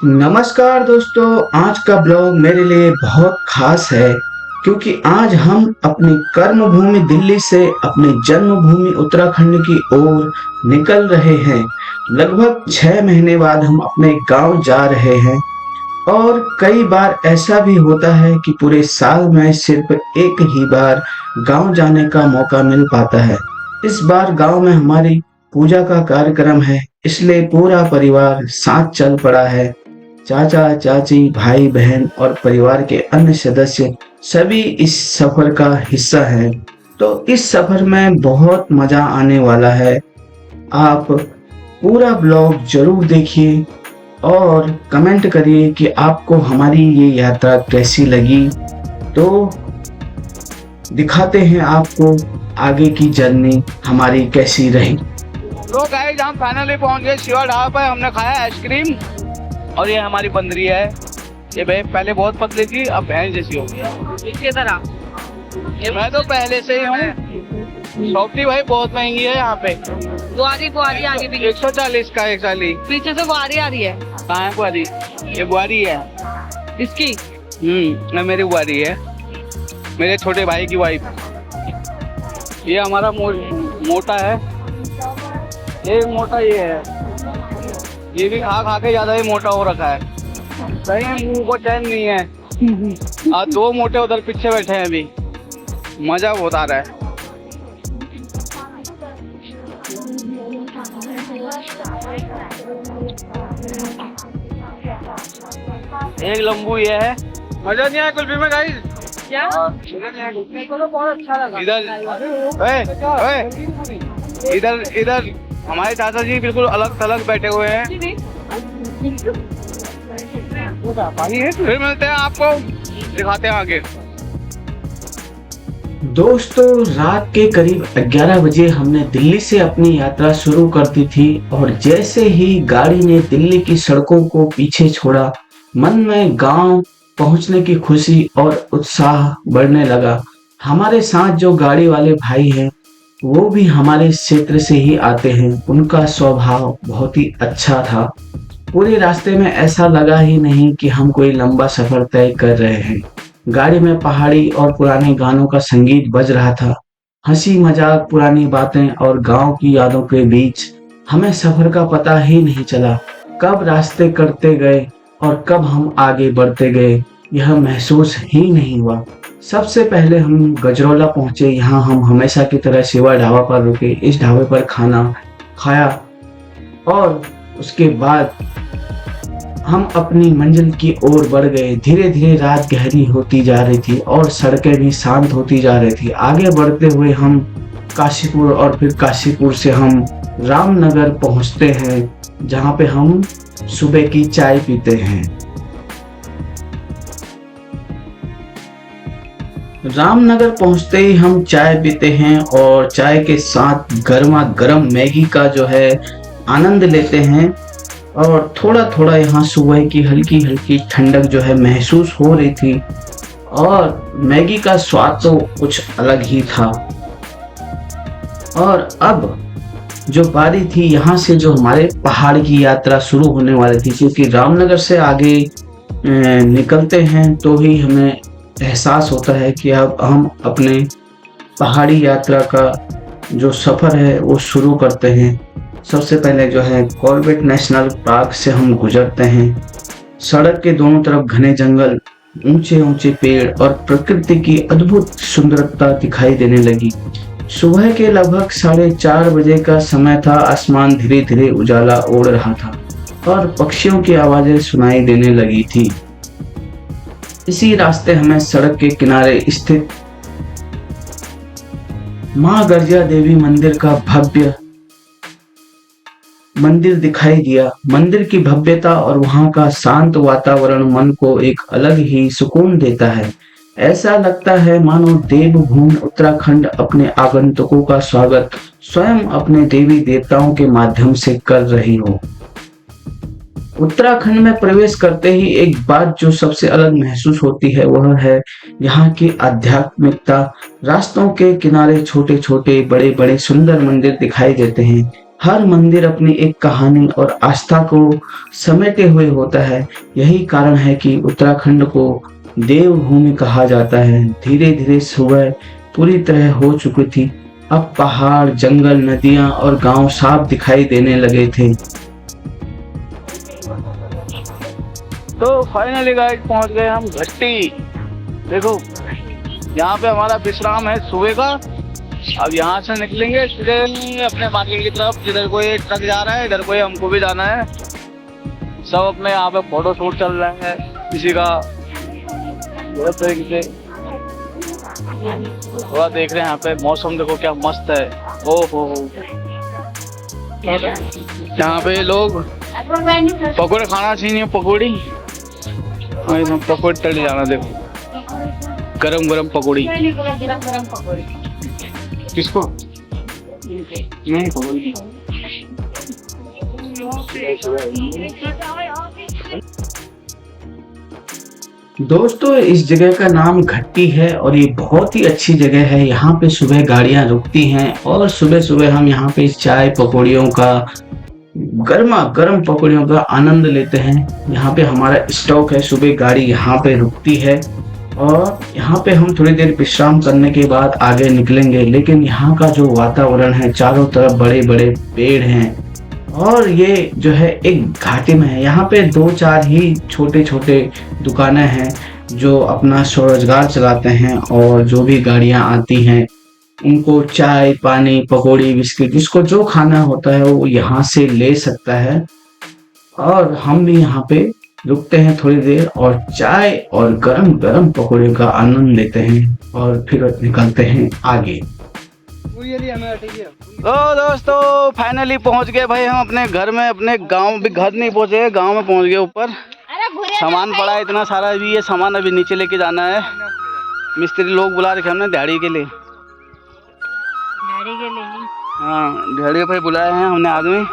नमस्कार दोस्तों, आज का ब्लॉग मेरे लिए बहुत खास है क्योंकि आज हम अपनी कर्म भूमि दिल्ली से अपनी जन्मभूमि उत्तराखंड की ओर निकल रहे हैं। लगभग 6 महीने बाद हम अपने गांव जा रहे हैं और कई बार ऐसा भी होता है कि पूरे साल में सिर्फ एक ही बार गांव जाने का मौका मिल पाता है। इस बार गांव में हमारी पूजा का कार्यक्रम है, इसलिए पूरा परिवार साथ चल पड़ा है। चाचा, चाची, भाई, बहन और परिवार के अन्य सदस्य सभी इस सफर का हिस्सा हैं। तो इस सफर में बहुत मजा आने वाला है। आप पूरा ब्लॉग जरूर देखिए और कमेंट करिए कि आपको हमारी ये यात्रा कैसी लगी। तो दिखाते हैं आपको आगे की जर्नी हमारी कैसी रही। तो गाइस हम फाइनली पहुंच गए शिवा ढाबा पर। हमने खाया आइसक्रीम और ये हमारी बंदरी है। ये पहले बहुत पतली थी, अब भैंस जैसी हो गई इसकी तरह। मैं तो पहले से ही हूँ। सॉफ्टी भाई बहुत महंगी है यहाँ पे। बुआरी बुआरी आगे भी 140 का 140। पीछे से बुआरी आ रही है। कहाँ है बुआरी? ये बुआरी है इसकी। ये मेरी बुआरी है, मेरे छोटे भाई की वाइफ। ये हमारा मोटा है, एक मोटा ये है। ये भी खा खा के ज्यादा ही मोटा हो रखा है। सही मुंह को चैन नहीं है। और दो मोटे उधर पीछे बैठे हैं। अभी मजा बहुत आ रहा है। एक लंबू ये है। मजा नहीं आया कुल्फी में गाइस? क्या? मेरे को तो बहुत अच्छा लगा। इधर इधर हमारे चाचा जी बिल्कुल अलग थलग बैठे हुए हैं। फिर मिलते हैं, आपको दिखाते हैं आगे। दोस्तों, रात के करीब 11 बजे हमने दिल्ली से अपनी यात्रा शुरू कर दी थी और जैसे ही गाड़ी ने दिल्ली की सड़कों को पीछे छोड़ा, मन में गांव पहुंचने की खुशी और उत्साह बढ़ने लगा। हमारे साथ जो गाड़ी वाले भाई हैं वो भी हमारे क्षेत्र से ही आते हैं। उनका स्वभाव बहुत ही अच्छा था। पूरे रास्ते में ऐसा लगा ही नहीं कि हम कोई लंबा सफर तय कर रहे हैं। गाड़ी में पहाड़ी और पुराने गानों का संगीत बज रहा था। हंसी मजाक, पुरानी बातें और गांव की यादों के बीच हमें सफर का पता ही नहीं चला। कब रास्ते कटते गए और कब हम आगे बढ़ते गए, यह महसूस ही नहीं हुआ। सबसे पहले हम गजरौला पहुंचे। यहाँ हम हमेशा की तरह शिवा ढाबा पर रुके। इस ढाबे पर खाना खाया और उसके बाद हम अपनी मंजिल की ओर बढ़ गए। धीरे धीरे रात गहरी होती जा रही थी और सड़कें भी शांत होती जा रही थी। आगे बढ़ते हुए हम काशीपुर और फिर काशीपुर से हम रामनगर पहुंचते हैं, जहाँ पे हम सुबह की चाय पीते हैं। रामनगर पहुंचते ही हम चाय पीते हैं और चाय के साथ गर्मा गर्म मैगी का जो है आनंद लेते हैं। और थोड़ा थोड़ा यहाँ सुबह की हल्की हल्की ठंडक जो है महसूस हो रही थी और मैगी का स्वाद तो कुछ अलग ही था। और अब जो बारी थी, यहाँ से जो हमारे पहाड़ की यात्रा शुरू होने वाली थी, क्योंकि रामनगर से आगे निकलते हैं तो ही हमें एहसास होता है कि अब हम अपने पहाड़ी यात्रा का जो सफ़र है वो शुरू करते हैं। सबसे पहले जो है कॉर्बेट नेशनल पार्क से हम गुजरते हैं। सड़क के दोनों तरफ घने जंगल, ऊंचे ऊंचे पेड़ और प्रकृति की अद्भुत सुंदरता दिखाई देने लगी। सुबह के लगभग 4:30 बजे का समय था। आसमान धीरे धीरे उजाला ओढ़ रहा था और पक्षियों की आवाजें सुनाई देने लगी थी। इसी रास्ते हमें सड़क के किनारे स्थित मां गर्जिया देवी मंदिर का भव्य मंदिर दिखाई दिया। मंदिर की भव्यता और वहां का शांत वातावरण मन को एक अलग ही सुकून देता है। ऐसा लगता है मानो देवभूमि उत्तराखंड अपने आगंतुकों का स्वागत स्वयं अपने देवी देवताओं के माध्यम से कर रही हो। उत्तराखंड में प्रवेश करते ही एक बात जो सबसे अलग महसूस होती है वह है यहाँ की आध्यात्मिकता। रास्तों के किनारे छोटे छोटे बड़े बड़े सुंदर मंदिर दिखाई देते हैं। हर मंदिर अपनी एक कहानी और आस्था को समेटे हुए होता है। यही कारण है कि उत्तराखंड को देवभूमि कहा जाता है। धीरे धीरे सुबह पूरी तरह हो चुकी थी। अब पहाड़, जंगल, नदियां और गांव साफ दिखाई देने लगे थे। तो फाइनली गाइस पहुंच गए हम घट्टी। देखो यहाँ पे हमारा विश्राम है सुबह का। अब यहाँ से निकलेंगे सीधे अपने मार्केट की तरफ, जिधर कोई ट्रक जा रहा है इधर कोई हमको भी जाना है। सब अपने यहाँ पे फोटो शूट चल रहा है किसी का, बहुत तरीके से थोड़ा देख रहे हैं। यहाँ पे मौसम देखो क्या मस्त है। ओहो यहाँ पे लोग पकौड़े खाना चाहिए, पकौड़ी पकौड़ी तले जाना। देखो गरम गरम पकौड़ी। किसको नहीं पकौड़ी। दोस्तों इस जगह का नाम घट्टी है और ये बहुत ही अच्छी जगह है। यहाँ पे सुबह गाड़ियाँ रुकती हैं और सुबह सुबह हम यहाँ पे चाय पकौड़ियों का, गर्मा गर्म पकौड़ियों का आनंद लेते हैं। यहाँ पे हमारा स्टॉक है, सुबह गाड़ी यहाँ पे रुकती है और यहाँ पे हम थोड़ी देर विश्राम करने के बाद आगे निकलेंगे। लेकिन यहाँ का जो वातावरण है, चारों तरफ बड़े बड़े पेड़ हैं और ये जो है एक घाटी में है। यहाँ पे 2-4 ही छोटे छोटे दुकानें हैं जो अपना स्वरोजगार चलाते हैं और जो भी गाड़ियाँ आती हैं उनको चाय, पानी, पकौड़ी, बिस्किट, जिसको जो खाना होता है वो यहाँ से ले सकता है। और हम भी यहाँ पे रुकते हैं थोड़ी देर और चाय और गरम गरम पकौड़े का आनंद लेते हैं और फिर निकलते हैं आगे। तो दोस्तों फाइनली पहुंच गए भाई हम अपने घर में। अपने गांव भी, घर नहीं पहुंचे, गांव में पहुंच गए। ऊपर सामान पड़ा है इतना सारा, भी ये सामान अभी नीचे लेके जाना है। मिस्त्री लोग बुला रखे हमने दिहाड़ी के लिए। हाँ दिहाड़ी भाई बुलाए हैं हमने आदमी।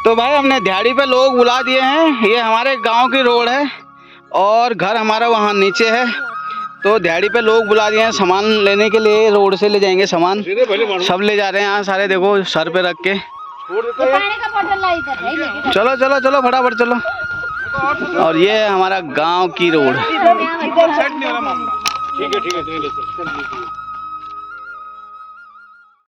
तो भाई हमने दिहाड़ी पे लोग बुला दिए हैं। ये हमारे गांव की रोड है और घर हमारा वहाँ नीचे है। तो दिहाड़ी पे लोग बुला दिए हैं सामान लेने के लिए। रोड से ले जाएंगे सामान, सब ले जा रहे हैं यहाँ सारे। देखो सर पे रख के। चलो चलो चलो फटाफट चलो। और ये है हमारा गांव की रोड। ठीक है